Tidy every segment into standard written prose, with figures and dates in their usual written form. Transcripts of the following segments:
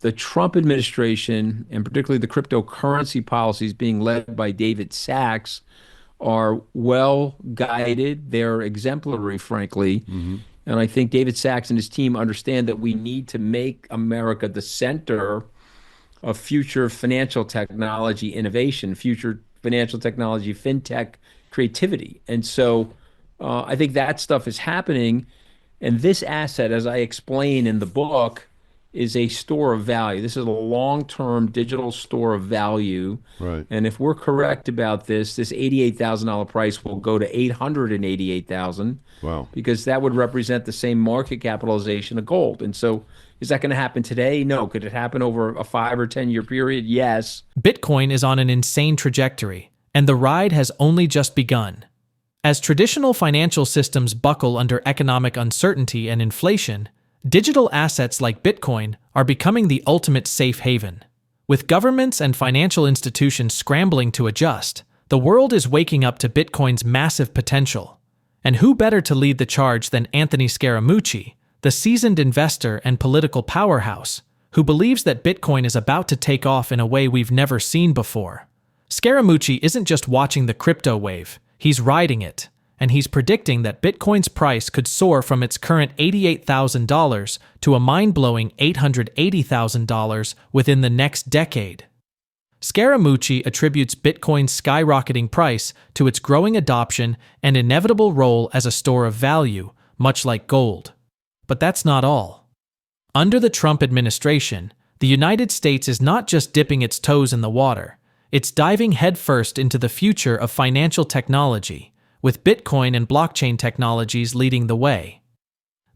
the Trump administration, and particularly the cryptocurrency policies being led by David Sachs, are well guided. They're exemplary, frankly. And I think David Sachs and his team understand that we need to make America the center of future financial technology innovation, future financial technology, fintech creativity. And so I think that stuff is happening. And this asset, as I explain in the book, is a store of value. This is a long-term digital store of value. Right. And if we're correct about this $88,000 price will go to 888,000 Wow. because that would represent the same market capitalization of gold. And so is that going to happen today? No. Could it happen over a 5 or 10-year period? Yes. Bitcoin is on an insane trajectory, and the ride has only just begun. As traditional financial systems buckle under economic uncertainty and inflation, digital assets like Bitcoin are becoming the ultimate safe haven. With governments and financial institutions scrambling to adjust, the world is waking up to Bitcoin's massive potential. And who better to lead the charge than Anthony Scaramucci, the seasoned investor and political powerhouse, who believes that Bitcoin is about to take off in a way we've never seen before. Scaramucci isn't just watching the crypto wave, he's riding it. And he's predicting that Bitcoin's price could soar from its current $88,000 to a mind-blowing $880,000 within the next decade. Scaramucci attributes Bitcoin's skyrocketing price to its growing adoption and inevitable role as a store of value, much like gold. But that's not all. Under the Trump administration, the United States is not just dipping its toes in the water, it's diving headfirst into the future of financial technology, with Bitcoin and blockchain technologies leading the way.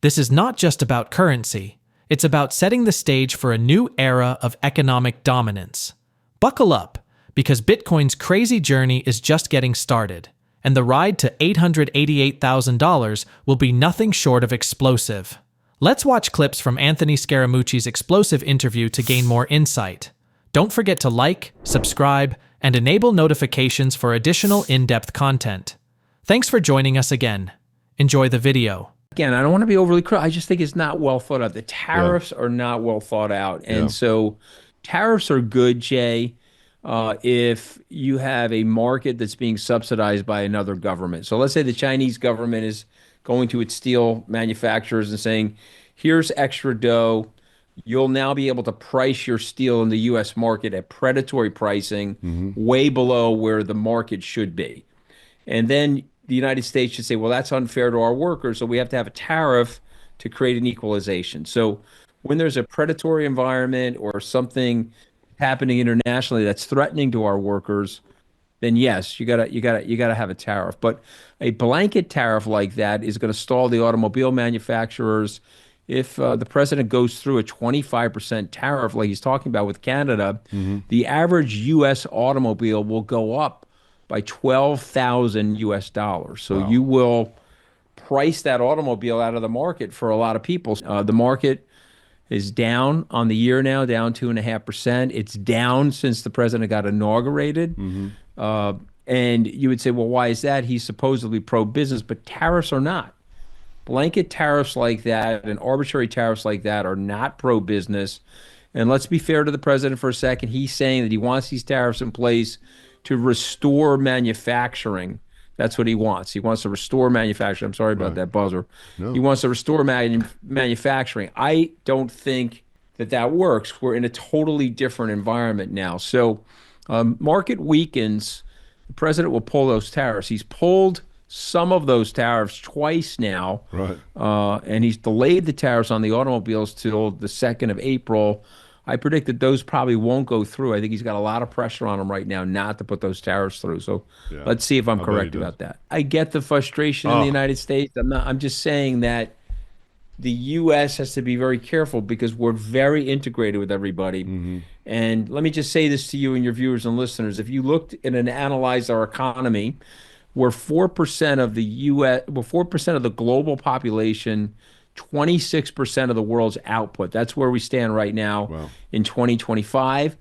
This is not just about currency, it's about setting the stage for a new era of economic dominance. Buckle up, because Bitcoin's crazy journey is just getting started, and the ride to $888,000 will be nothing short of explosive. Let's watch clips from Anthony Scaramucci's explosive interview to gain more insight. Don't forget to like, subscribe, and enable notifications for additional in-depth content. Thanks for joining us again. Enjoy the video. Again, I don't want to be overly critical. I just think it's not well thought out. The tariffs are not well thought out. And so tariffs are good, Jay, if you have a market that's being subsidized by another government. So let's say the Chinese government is going to its steel manufacturers and saying, here's extra dough. You'll now be able to price your steel in the U.S. market at predatory pricing, way below where the market should be. And then the United States should say, well, that's unfair to our workers, so we have to have a tariff to create an equalization. So when there's a predatory environment or something happening internationally that's threatening to our workers, then yes, you gotta have a tariff. But a blanket tariff like that is going to stall the automobile manufacturers. If the president goes through a 25% tariff like he's talking about with Canada, the average U.S. automobile will go up by 12,000 US dollars. So you will price that automobile out of the market for a lot of people. The market is down on the year now, down 2.5%. It's down since the president got inaugurated. And you would say, well, why is that? He's supposedly pro-business, but tariffs are not. Blanket tariffs like that and arbitrary tariffs like that are not pro-business. And let's be fair to the president for a second. He's saying that he wants these tariffs in place to restore manufacturing. That's what he wants. He wants to restore manufacturing. I'm sorry about that buzzer. No. He wants to restore manufacturing. I don't think that that works. We're in a totally different environment now. So market weakens, the president will pull those tariffs. He's pulled some of those tariffs twice now. Right. And he's delayed the tariffs on the automobiles till the 2nd of April. I predict that those probably won't go through. I think he's got a lot of pressure on him right now not to put those tariffs through. So let's see if I'm correct about that. I get the frustration in the United States. I'm just saying that the U.S. has to be very careful because we're very integrated with everybody. And let me just say this to you and your viewers and listeners. If you looked and analyzed our economy, we're 4% of the U.S., we're 4% of the global population, 26% of the world's output. That's where we stand right now in 2025.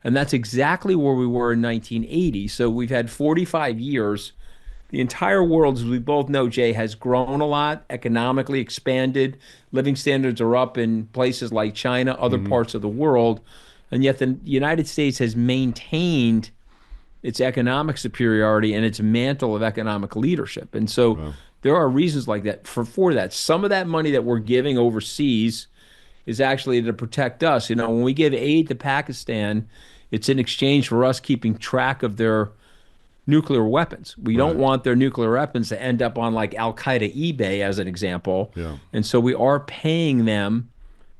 And that's exactly where we were in 1980. So we've had 45 years the entire world, as we both know, Jay, has grown a lot, economically expanded. Living standards are up in places like China, other parts of the world. And yet the United States has maintained its economic superiority and its mantle of economic leadership. And so Wow. there are reasons like that for that. Some of that money that we're giving overseas is actually to protect us. You know, when we give aid to Pakistan, it's in exchange for us keeping track of their nuclear weapons. We don't Right. want their nuclear weapons to end up on like Al Qaeda eBay, as an example. Yeah. And so we are paying them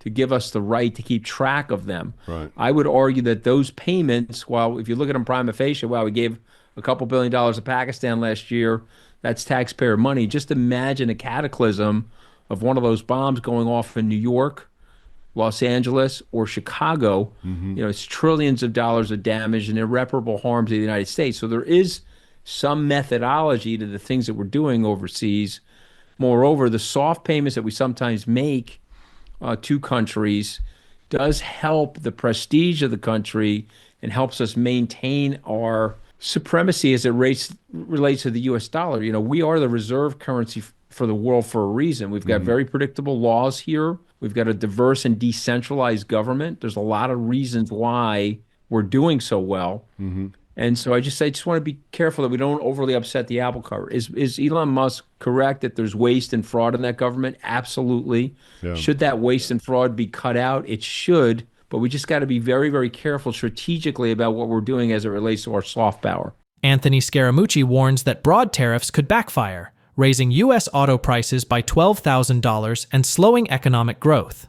to give us the right to keep track of them. Right. I would argue that those payments, while if you look at them prima facie, wow, we gave a couple $1 billion to Pakistan last year, that's taxpayer money. Just imagine a cataclysm of one of those bombs going off in New York, Los Angeles, or Chicago. You know, it's trillions of dollars of damage and irreparable harm to the United States. So there is some methodology to the things that we're doing overseas. Moreover, the soft payments that we sometimes make to countries does help the prestige of the country and helps us maintain our supremacy as it relates to the US dollar. You know, we are the reserve currency for the world for a reason. We've got very predictable laws here. We've got a diverse and decentralized government. There's a lot of reasons why we're doing so well. And so I just want to be careful that we don't overly upset the apple cart. Is Elon Musk correct that there's waste and fraud in that government? Absolutely. Yeah. Should that waste and fraud be cut out? It should, but we just got to be very, very careful strategically about what we're doing as it relates to our soft power. Anthony Scaramucci warns that broad tariffs could backfire, raising U.S. auto prices by $12,000 and slowing economic growth.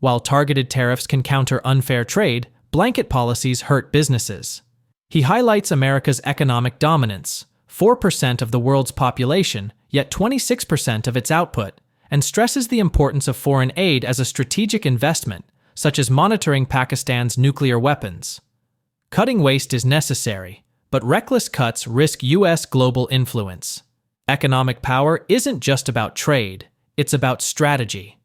While targeted tariffs can counter unfair trade, blanket policies hurt businesses. He highlights America's economic dominance, 4% of the world's population, yet 26% of its output, and stresses the importance of foreign aid as a strategic investment, such as monitoring Pakistan's nuclear weapons. Cutting waste is necessary, but reckless cuts risk U.S. global influence. Economic power isn't just about trade, it's about strategy.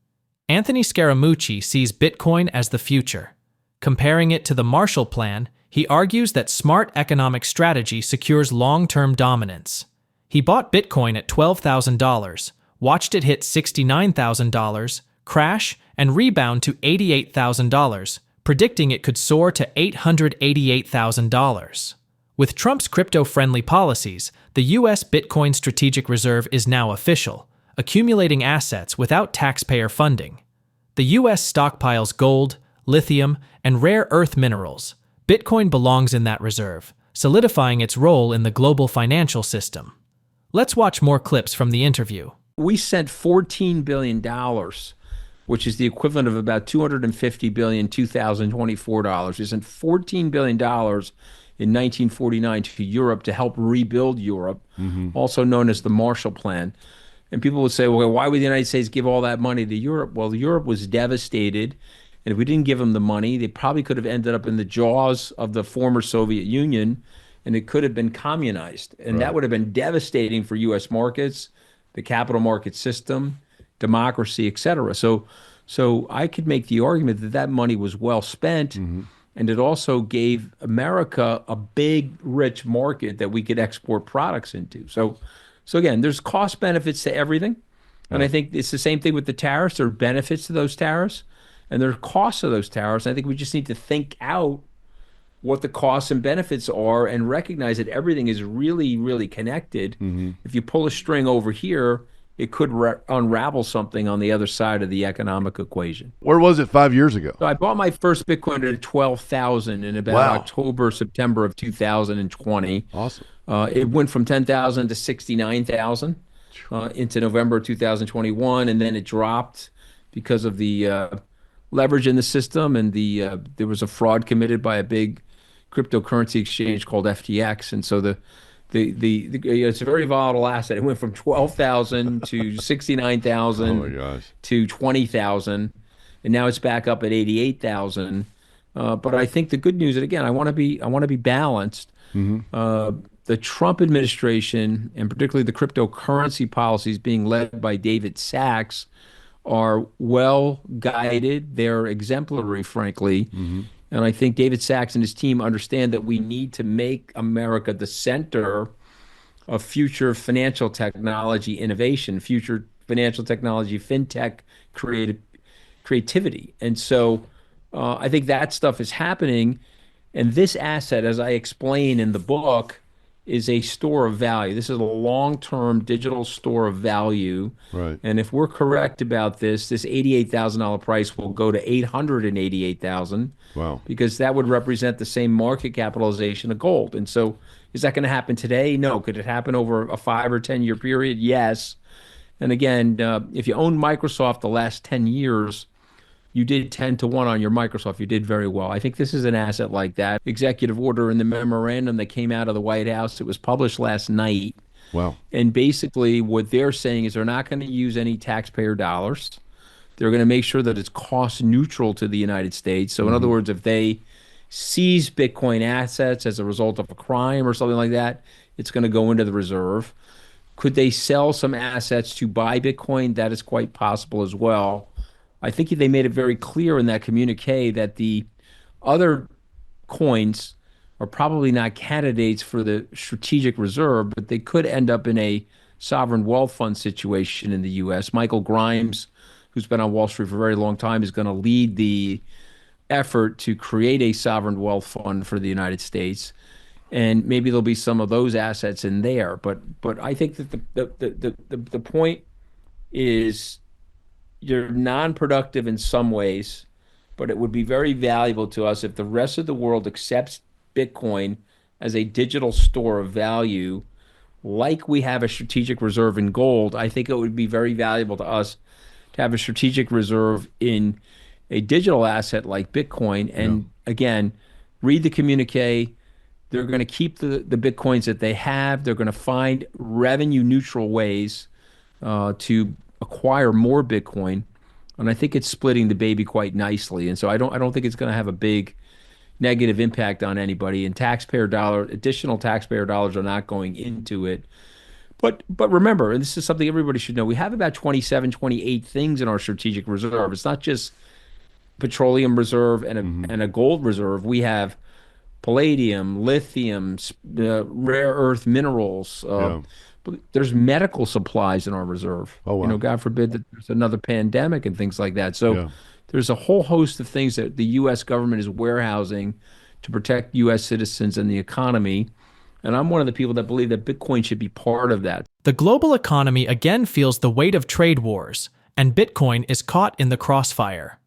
Anthony Scaramucci sees Bitcoin as the future. Comparing it to the Marshall Plan, he argues that smart economic strategy secures long-term dominance. He bought Bitcoin at $12,000, watched it hit $69,000, crash, and rebound to $88,000, predicting it could soar to $888,000. With Trump's crypto-friendly policies, the U.S. Bitcoin Strategic Reserve is now official, accumulating assets without taxpayer funding. The U.S. stockpiles gold, lithium, and rare earth minerals. Bitcoin belongs in that reserve, solidifying its role in the global financial system. Let's watch more clips from the interview. We sent $14 billion, which is the equivalent of about $250 billion, 2024 dollars. We sent $14 billion in 1949 to Europe to help rebuild Europe, also known as the Marshall Plan. And people would say, well, why would the United States give all that money to Europe? Well, Europe was devastated. And if we didn't give them the money, they probably could have ended up in the jaws of the former Soviet Union, and it could have been communized. And that would have been devastating for U.S. markets, the capital market system, democracy, et cetera. So I could make the argument that that money was well spent, and it also gave America a big, rich market that we could export products into. So again, there's cost benefits to everything. And I think it's the same thing with the tariffs. There are benefits to those tariffs, and there are costs of those tariffs. I think we just need to think out what the costs and benefits are and recognize that everything is really, really connected. If you pull a string over here, it could unravel something on the other side of the economic equation. Where was it 5 years ago? So I bought my first Bitcoin at 12,000 in about October, September of 2020. Awesome. It went from 10,000 to 69,000 into November 2021, and then it dropped because of the leverage in the system, and there was a fraud committed by a big cryptocurrency exchange called FTX, and so it's a very volatile asset. It went from 12,000 to 69,000 Oh my gosh. to 20,000, and now it's back up at 88,000. But I think the good news, and again, I want to be balanced. The Trump administration, and particularly the cryptocurrency policies being led by David Sachs, are well guided. They're exemplary, frankly. And I think David Sachs and his team understand that we need to make America the center of future financial technology innovation, future financial technology, fintech creativity. And so I think that stuff is happening. And this asset, as I explain in the book, is a store of value. This is a long-term digital store of value. Right. And if we're correct about this $88,000 price will go to 888,000 Wow. because that would represent the same market capitalization of gold. And so is that going to happen today? No. Could it happen over a 5 or 10 year period? Yes. And again, if you own Microsoft the last 10 years, you did 10 to 1 on your Microsoft. You did very well. I think this is an asset like that. Executive order in the memorandum that came out of the White House, it was published last night. Wow. And basically, what they're saying is they're not going to use any taxpayer dollars. They're going to make sure that it's cost neutral to the United States. So, in other words, if they seize Bitcoin assets as a result of a crime or something like that, it's going to go into the reserve. Could they sell some assets to buy Bitcoin? That is quite possible as well. I think they made it very clear in that communique that the other coins are probably not candidates for the strategic reserve, but they could end up in a sovereign wealth fund situation in the U.S. Michael Grimes, who's been on Wall Street for a very long time, is going to lead the effort to create a sovereign wealth fund for the United States. And maybe there'll be some of those assets in there. But I think that the point is you're non-productive in some ways, but it would be very valuable to us if the rest of the world accepts Bitcoin as a digital store of value, like we have a strategic reserve in gold. I think it would be very valuable to us to have a strategic reserve in a digital asset like Bitcoin. And again, read the communique. They're going to keep the Bitcoins that they have. They're going to find revenue neutral ways to acquire more Bitcoin, and I think it's splitting the baby quite nicely. And so I don't think it's going to have a big negative impact on anybody. And additional taxpayer dollars are not going into it. But remember, and this is something everybody should know, we have about 27, 28 things in our strategic reserve. It's not just petroleum reserve and a gold reserve. We have palladium, lithium, rare earth minerals. There's medical supplies in our reserve. Oh, wow. God forbid that there's another pandemic and things like that. So there's a whole host of things that the U.S. government is warehousing to protect U.S. citizens and the economy. And I'm one of the people that believe that Bitcoin should be part of that. The global economy again feels the weight of trade wars, and Bitcoin is caught in the crossfire.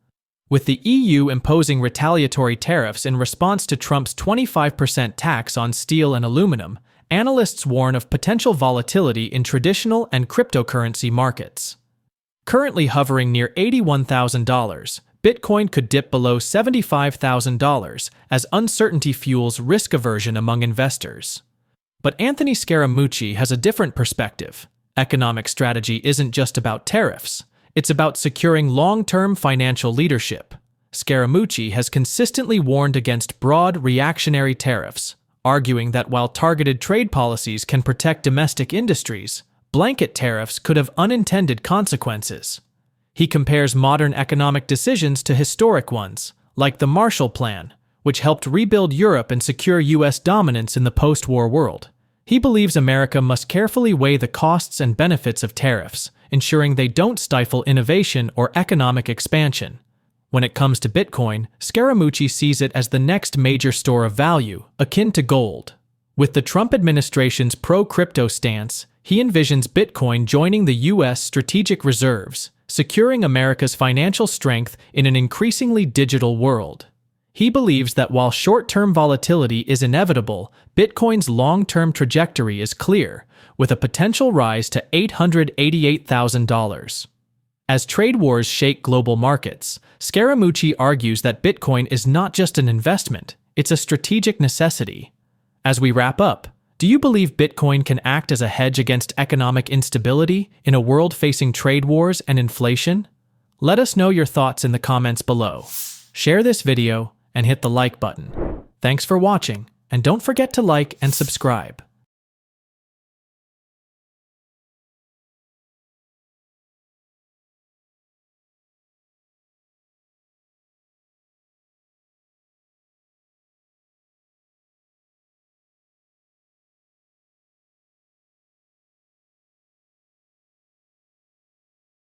With the EU imposing retaliatory tariffs in response to Trump's 25% tax on steel and aluminum, analysts warn of potential volatility in traditional and cryptocurrency markets. Currently hovering near $81,000, Bitcoin could dip below $75,000 as uncertainty fuels risk aversion among investors. But Anthony Scaramucci has a different perspective. Economic strategy isn't just about tariffs. It's about securing long-term financial leadership. Scaramucci has consistently warned against broad reactionary tariffs, arguing that while targeted trade policies can protect domestic industries, blanket tariffs could have unintended consequences. He compares modern economic decisions to historic ones, like the Marshall Plan, which helped rebuild Europe and secure U.S. dominance in the post-war world. He believes America must carefully weigh the costs and benefits of tariffs, ensuring they don't stifle innovation or economic expansion. When it comes to Bitcoin, Scaramucci sees it as the next major store of value, akin to gold. With the Trump administration's pro-crypto stance, he envisions Bitcoin joining the U.S. strategic reserves, securing America's financial strength in an increasingly digital world. He believes that while short-term volatility is inevitable, Bitcoin's long-term trajectory is clear, with a potential rise to $888,000. As trade wars shake global markets, Scaramucci argues that Bitcoin is not just an investment, it's a strategic necessity. As we wrap up, do you believe Bitcoin can act as a hedge against economic instability in a world facing trade wars and inflation? Let us know your thoughts in the comments below. Share this video and hit the like button. Thanks for watching, and don't forget to like and subscribe.